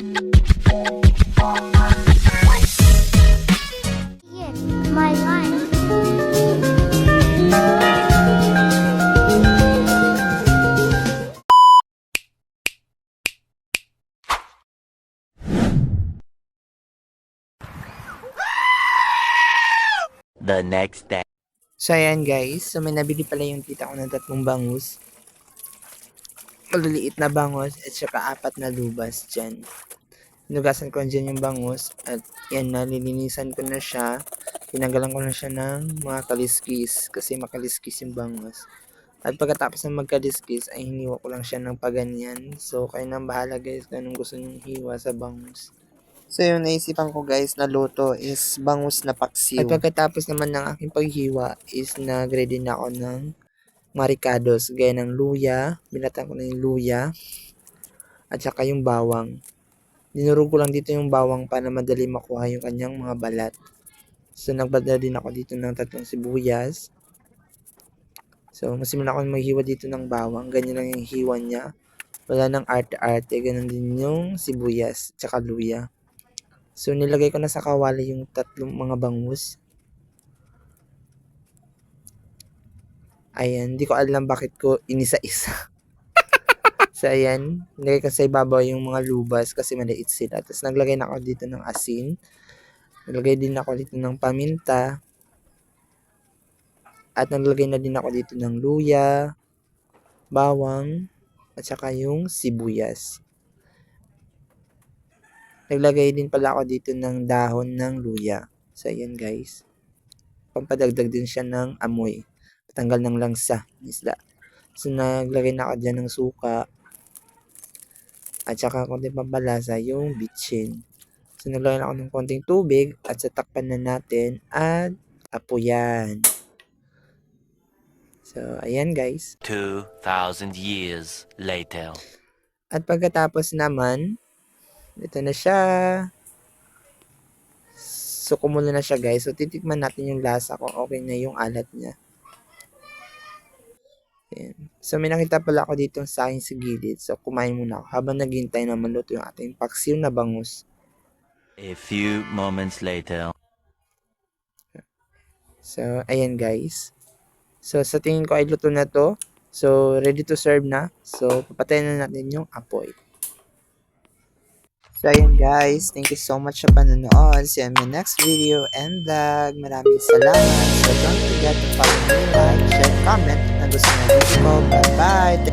Yes, my life. The next day. So ayan guys, so may nabili pala yung tita ko ng 3 bangus. Maliliit na bangus at saka 4 na lubas dyan. Hinugasan ko dyan yung bangus at yan, nalilinisan ko na siya. Tinanggalan ko na siya ng mga kaliskis kasi makaliskis yung bangus. At pagkatapos ng magkaliskis ay hiniwa ko lang siya ng paganyan. So kayo nang bahala guys kung anong gusto nyong hiwa sa bangus. So yung naisipan ko guys na luto is bangus na paksiw. At pagkatapos naman ng aking paghiwa is nag-ready na ako ng maricados gaya ng luya. Binatan ko na yung luya at saka yung bawang. Dinurog ko lang dito yung bawang para madali makuha yung kanyang mga balat. So nagbada din ako dito ng 3 sibuyas. So masimula ako maghiwa dito ng bawang. Ganyan lang yung hiwa niya. Wala nang arte-arte. Ganun din yung sibuyas at saka luya. So, nilagay ko na sa kawali yung 3 mga bangus. Ayan, hindi ko alam bakit ko inisa-isa. So, ayan, nilagay ko sa ibabaw yung mga lubas kasi maliit sila. Tapos, naglagay na ako dito ng asin. Naglagay din ako dito ng paminta. At naglagay na din ako dito ng luya, bawang, at saka yung sibuyas. Naglagay din pala ako dito ng dahon ng luya. So, ayan guys. Pampadagdag din siya ng amoy. Patanggal ng langsa ng isda. So, naglagay na ako dyan ng suka. At saka konting pampalasa yung bitchin. So, naglagay na ako ng konting tubig. At tatakpan na natin. At apoyan. So, ayan guys. 2,000 years later. At pagkatapos naman, ito na siya. So, kumulo na siya guys. So, titikman natin yung lasa kung okay na yung alat niya. Ayan. So, may nakita pala ako dito sa akin sa gilid. So, kumain muna ako habang naghihintay na maluto yung ating paksiw na bangus. A few moments later. So, ayan guys. So, sa tingin ko ay luto na to. So, ready to serve na. So, papatayin na natin yung apoy. So, ayan guys. Thank you so much sa panonood. See you in my next video and vlog. Maraming salamat. So, don't forget to follow me, like, share, comment. Na gusto nyo video ko. Bye-bye.